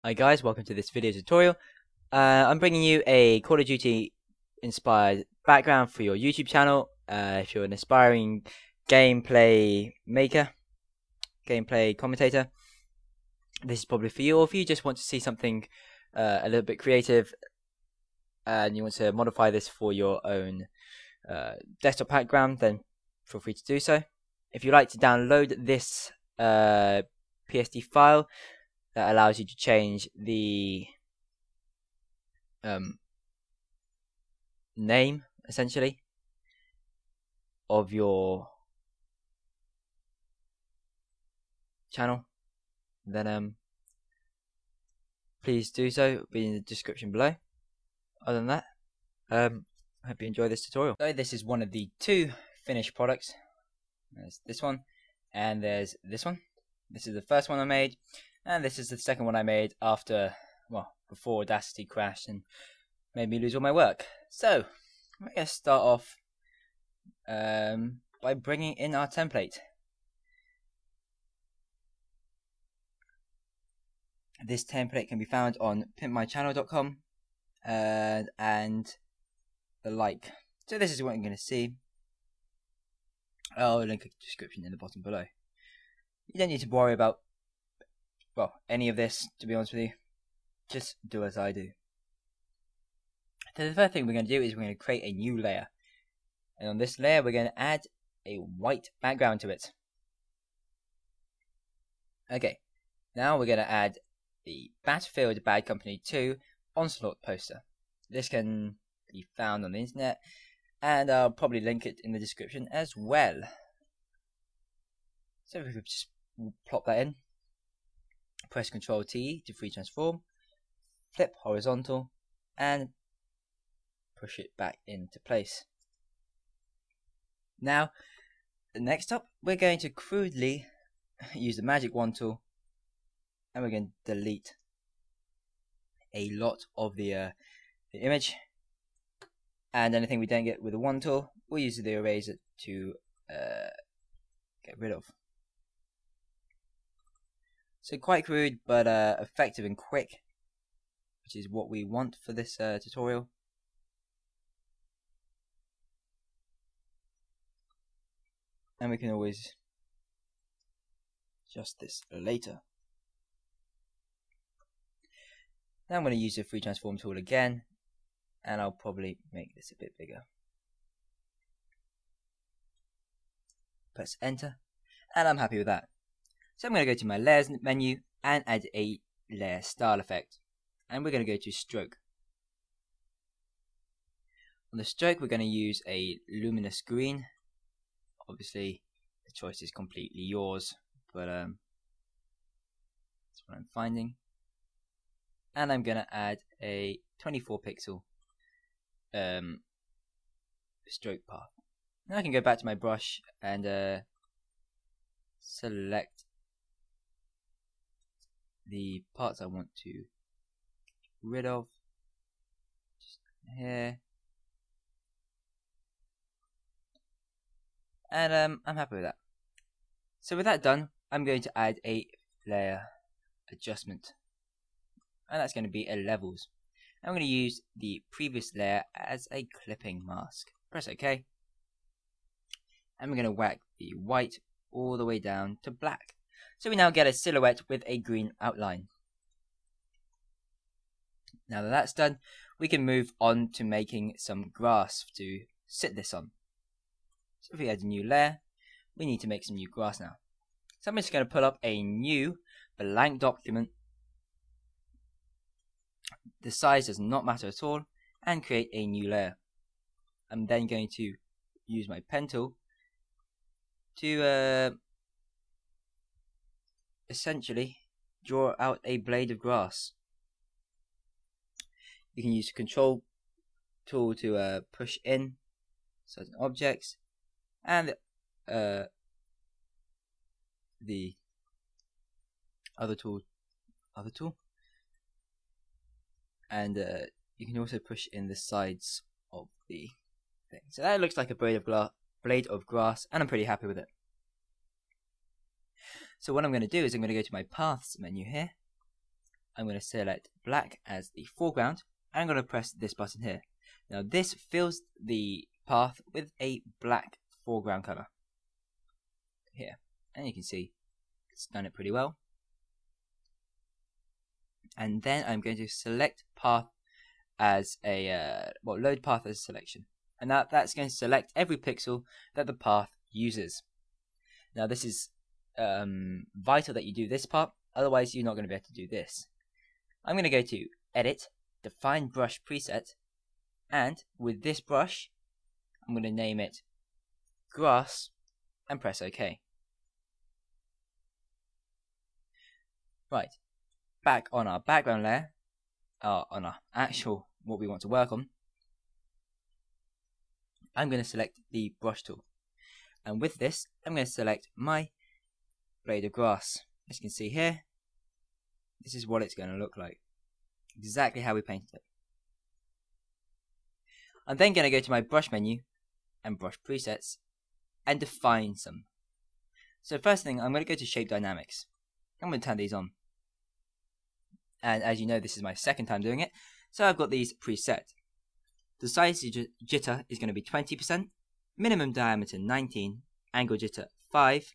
Hi guys, welcome to this video tutorial. I'm bringing you a Call of Duty inspired background for your YouTube channel. If you're an aspiring gameplay maker, gameplay commentator, this is probably for you. Or if you just want to see something a little bit creative and you want to modify this for your own desktop background, then feel free to do so. If you like to download this PSD file, that allows you to change the name, essentially, of your channel, then please do so. It'll be in the description below. Other than that, I hope you enjoy this tutorial. So this is one of the two finished products. There's this one, and there's this one. This is the first one I made. And this is the second one I made after, well, before Audacity crashed and made me lose all my work. So, we're going to start off by bringing in our template. This template can be found on pimpmychannel.com and the like. So this is what I'm going to see. I'll link a description in the bottom below. You don't need to worry about any of this, to be honest with you. Just do as I do. So the first thing we're going to do is we're going to create a new layer. And on this layer we're going to add a white background to it. Okay, now we're going to add the Battlefield Bad Company 2 Onslaught poster. This can be found on the internet, and I'll probably link it in the description as well. So if we could just plop that in. Press Ctrl T to free transform, flip horizontal, and push it back into place. Now, next up, we're going to crudely use the magic wand tool, and we're going to delete a lot of the image, and anything we don't get with the wand tool, we'll use the eraser to get rid of. So quite crude, but effective and quick, which is what we want for this tutorial. And we can always adjust this later. Now I'm going to use the free transform tool again, and I'll probably make this a bit bigger. Press enter, and I'm happy with that. So I'm going to go to my layers menu and add a layer style effect, and we're going to go to stroke. On the stroke we're going to use a luminous green. Obviously the choice is completely yours, but that's what I'm finding. And I'm going to add a 24 pixel stroke path. Now I can go back to my brush and select the parts I want to get rid of, just here, and I'm happy with that. So with that done, I'm going to add a layer adjustment, and that's going to be a levels. I'm going to use the previous layer as a clipping mask. Press OK, and we're going to whack the white all the way down to black. So we now get a silhouette with a green outline. Now that that's done, we can move on to making some grass to sit this on. So if we add a new layer, we need to make some new grass now. So I'm just going to pull up a new blank document. The size does not matter at all, and create a new layer. I'm then going to use my pen tool to essentially draw out a blade of grass. You can use the control tool to push in certain objects, and the other tool, and you can also push in the sides of the thing. So that looks like a blade of grass, and I'm pretty happy with it. So what I'm going to do is I'm going to go to my paths menu here, I'm going to select black as the foreground, and I'm going to press this button here. Now this fills the path with a black foreground color here, and you can see it's done it pretty well. And then I'm going to select path as a load path as a selection, and that's going to select every pixel that the path uses. Now this is vital that you do this part, otherwise you're not going to be able to do this. I'm going to go to Edit, Define Brush Preset, and with this brush I'm going to name it Grass and press OK. Right, back on our background layer, on our actual what we want to work on, I'm going to select the brush tool, and with this I'm going to select my blade of grass. As you can see here, this is what it's going to look like, exactly how we painted it. I'm then going to go to my brush menu and brush presets and define some. So first thing, I'm going to go to shape dynamics. I'm going to turn these on, and as you know, this is my second time doing it, so I've got these preset. The size jitter is going to be 20%, minimum diameter 19, angle jitter 5,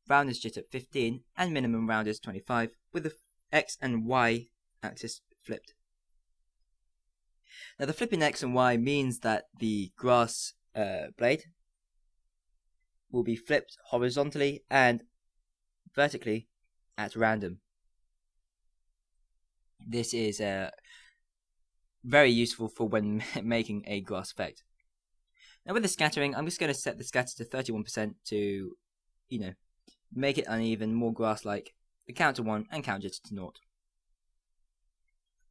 roundness jitter 15, and minimum roundness 25, with the X and Y axis flipped. Now the flipping X and Y means that the grass blade will be flipped horizontally and vertically at random. This is very useful for when making a grass effect. Now with the scattering, I'm just going to set the scatter to 31% to, make it uneven, more grass-like, the count to 1 and count jitter to 0.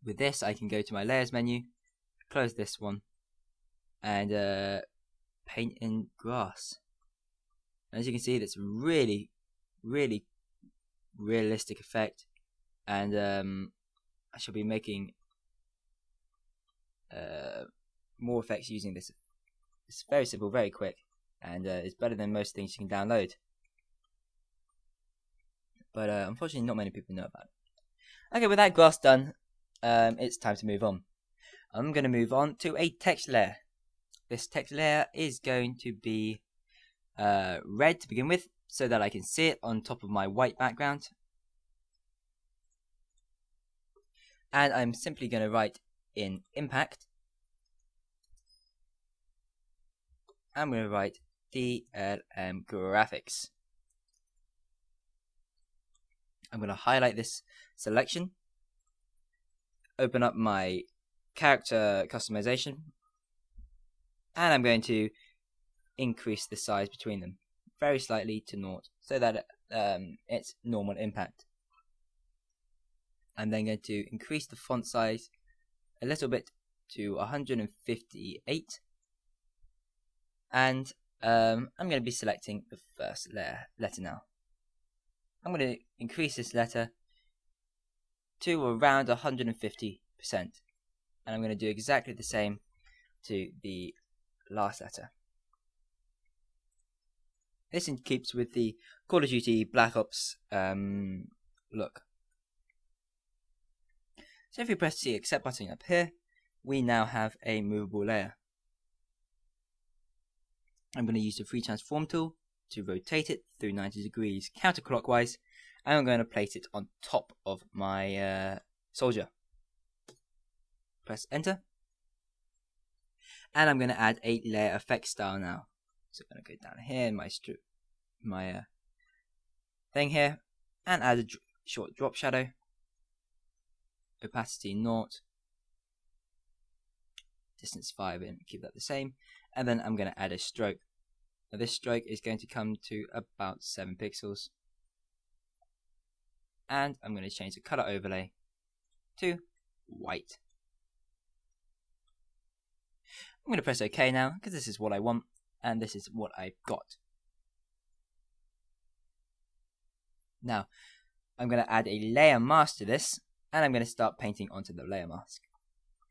With this, I can go to my layers menu, close this one, and paint in grass. And as you can see, that's a really, really realistic effect, and I shall be making more effects using this. It's very simple, very quick, and it's better than most things you can download. But unfortunately, not many people know about it. Okay, with that grass done, it's time to move on. I'm going to move on to a text layer. This text layer is going to be red to begin with, so that I can see it on top of my white background. And I'm simply going to write in impact, I'm going to write DLMGRAPHIX. I'm going to highlight this selection, open up my character customization, and I'm going to increase the size between them very slightly to 0, so that it's normal impact. I'm then going to increase the font size a little bit to 158, and I'm going to be selecting the first letter now. I'm going to increase this letter to around 150%, and I'm going to do exactly the same to the last letter. This keeps with the Call of Duty Black Ops look. So if we press the accept button up here, we now have a movable layer. I'm going to use the free transform tool to rotate it through 90 degrees counterclockwise, and I'm going to place it on top of my soldier. Press enter, and I'm going to add a layer effect style now. So I'm going to go down here in my thing here, and add a short drop shadow, opacity 0, distance 5, and keep that the same. And then I'm going to add a stroke. Now this stroke is going to come to about 7 pixels, and I'm going to change the color overlay to white. I'm going to press OK now, because this is what I want, and this is what I've got. Now I'm going to add a layer mask to this, and I'm going to start painting onto the layer mask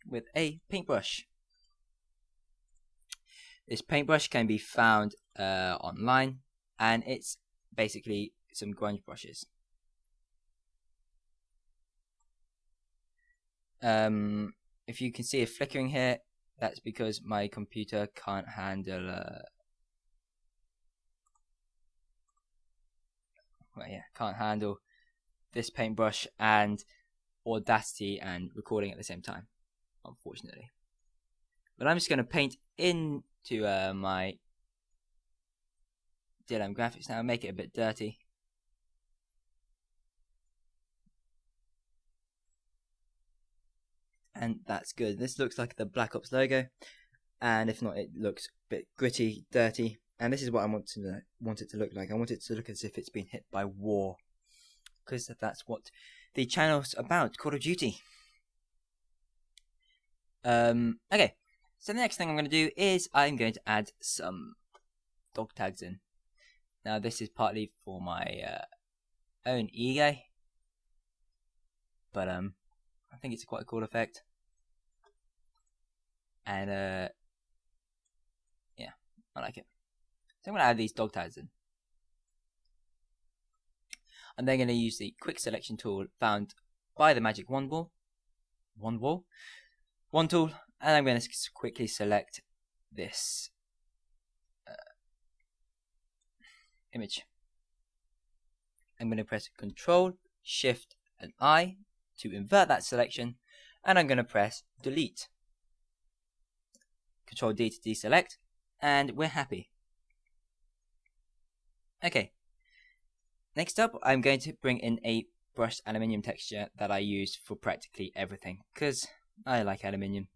with a paintbrush. This paintbrush can be found online, and it's basically some grunge brushes. If you can see a flickering here, that's because my computer can't handle can't handle this paintbrush and Audacity and recording at the same time, unfortunately. But I'm just going to paint into my DLMGRAPHIX now, make it a bit dirty. And that's good. This looks like the Black Ops logo, and if not, it looks a bit gritty, dirty. And this is what I want it to look like. I want it to look as if it's been hit by war, because that's what the channel's about, Call of Duty. Okay, so the next thing I'm going to do is I'm going to add some dog tags in. Now this is partly for my own ego, but I think it's quite a cool effect, and yeah, I like it. So I'm going to add these dog tags in. I'm then going to use the quick selection tool found by the magic wand tool, and I'm going to quickly select this image. I'm going to press Control, Shift, and I to invert that selection, and I'm going to press Delete. Control D to deselect, and we're happy. Okay. Next up, I'm going to bring in a brushed aluminium texture that I use for practically everything, because I like aluminium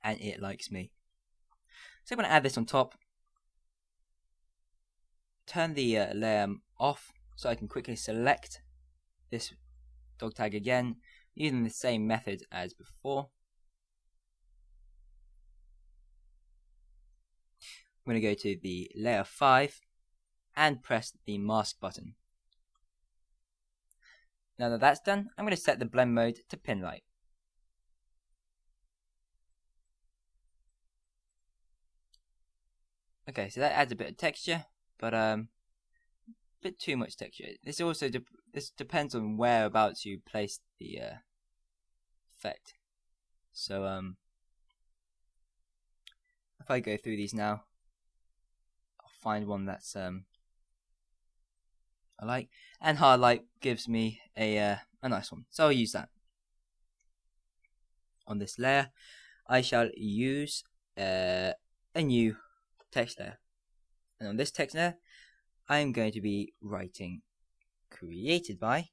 and it likes me. So I'm going to add this on top, turn the layer off so I can quickly select this dog tag again using the same method as before. I'm going to go to the layer 5 and press the mask button. Now that that's done, I'm going to set the blend mode to pin light. Okay, so that adds a bit of texture, but a bit too much texture. This also this depends on whereabouts you place the effect. So if I go through these now, I'll find one that's I like, and hard light gives me a nice one, so I'll use that. On this layer, I shall use a new text layer, and on this text layer, I'm going to be writing created by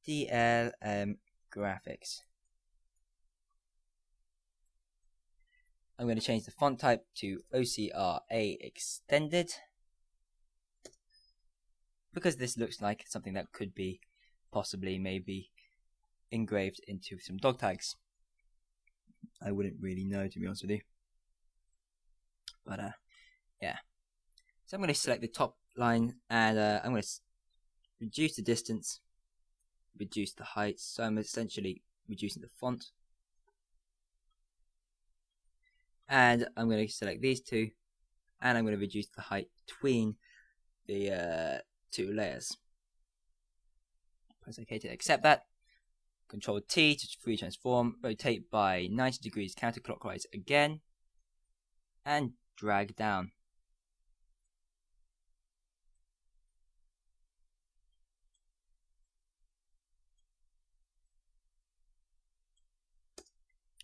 DLMGRAPHIX. I'm going to change the font type to OCRA extended, because this looks like something that could be possibly maybe engraved into some dog tags. I wouldn't really know, to be honest with you, but yeah. So I'm going to select the top line, and I'm going to reduce the distance, reduce the height, so I'm essentially reducing the font, and I'm going to select these two, and I'm going to reduce the height between the two layers. Press OK to accept that. Control T to free transform, rotate by 90 degrees counterclockwise again, and drag down.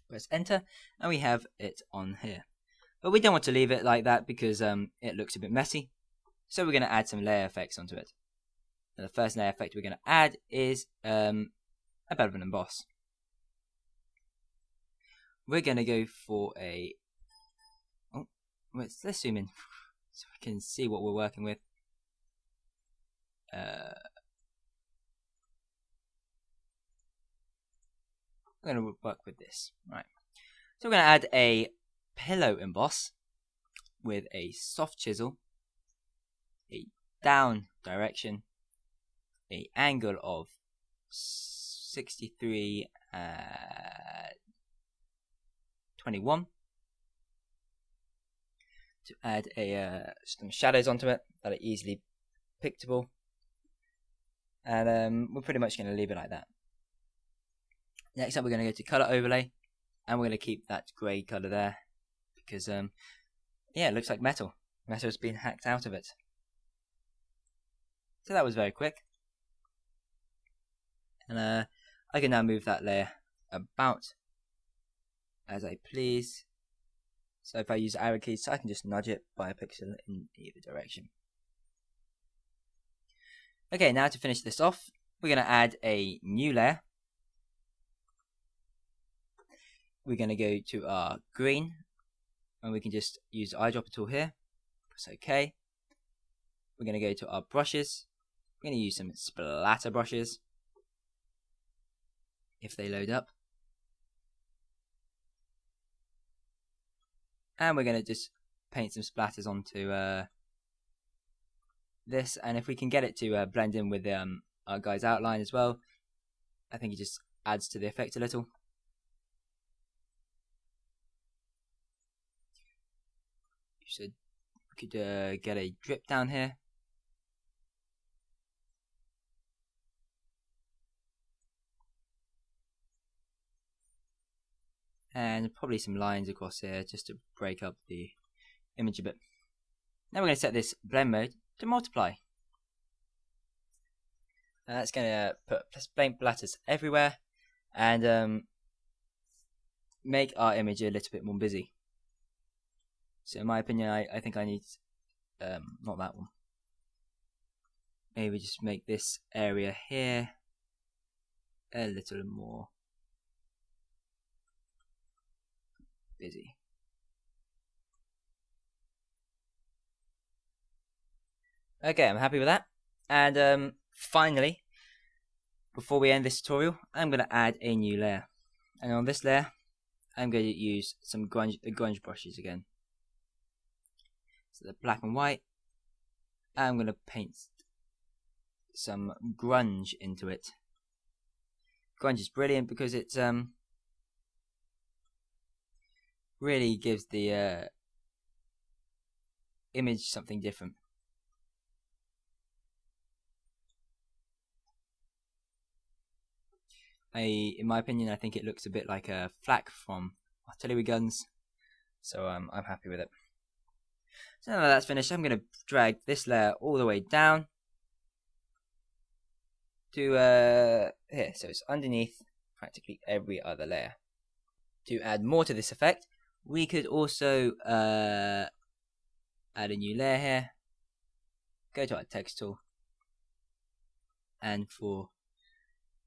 Press enter, and we have it on here. But we don't want to leave it like that because it looks a bit messy. So we're going to add some layer effects onto it. And the first layer effect we're going to add is a bit of an emboss. We're going to go for a... Oh, let's zoom in so we can see what we're working with. We're going to work with this. Right. So we're going to add a pillow emboss with a soft chisel, a down direction, a angle of 63 21 to add some shadows onto it that are easily pickable, and we're pretty much going to leave it like that. Next up, we're going to go to color overlay, and we're going to keep that grey color there because yeah, it looks like metal. Metal has been hacked out of it. So that was very quick. And I can now move that layer about as I please. So if I use arrow keys, I can just nudge it by a pixel in either direction. Okay, now to finish this off, we're going to add a new layer. We're going to go to our green, and we can just use the eyedropper tool here. Press OK. We're going to go to our brushes. We're going to use some splatter brushes if they load up. And we're going to just paint some splatters onto this, and if we can get it to blend in with our guy's outline as well, I think it just adds to the effect a little. So we could get a drip down here. And probably some lines across here just to break up the image a bit. Now we're going to set this blend mode to multiply. That's going to put paint splatters everywhere and make our image a little bit more busy. So in my opinion, I think I need not that one. Maybe just make this area here a little more busy. Okay, I'm happy with that. And finally, before we end this tutorial, I'm going to add a new layer. And on this layer, I'm going to use some grunge brushes again. So the black and white. I'm going to paint some grunge into it. Grunge is brilliant because it's really gives the image something different. In my opinion, I think it looks a bit like a flak from artillery guns, so I'm happy with it. So now that that's finished, I'm going to drag this layer all the way down to here, so it's underneath practically every other layer. To add more to this effect, we could also add a new layer here, go to our text tool, and for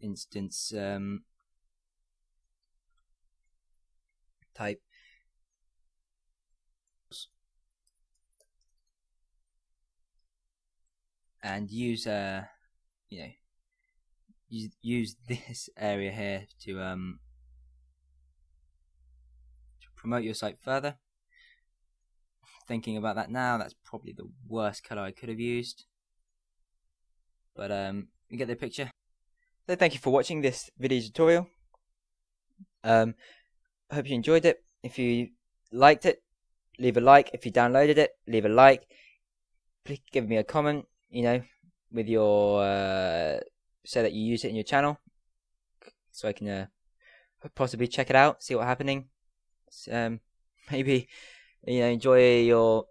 instance type and use use this area here to promote your site further. Thinking about that now, that's probably the worst color I could have used, but you get the picture. So thank you for watching this video tutorial. I hope you enjoyed it. If you liked it, leave a like. If you downloaded it, leave a like. Please give me a comment, with your so that you use it in your channel, so I can possibly check it out, see what's happening. Maybe enjoy your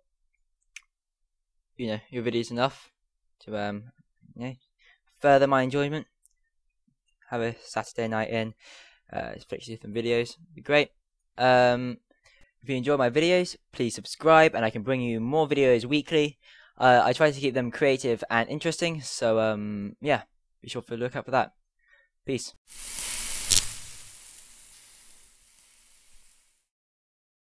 your videos enough to further my enjoyment. Have a Saturday night in, fix different videos, would be great. If you enjoy my videos, please subscribe, and I can bring you more videos weekly. I try to keep them creative and interesting, so yeah, be sure to look out for that. Peace.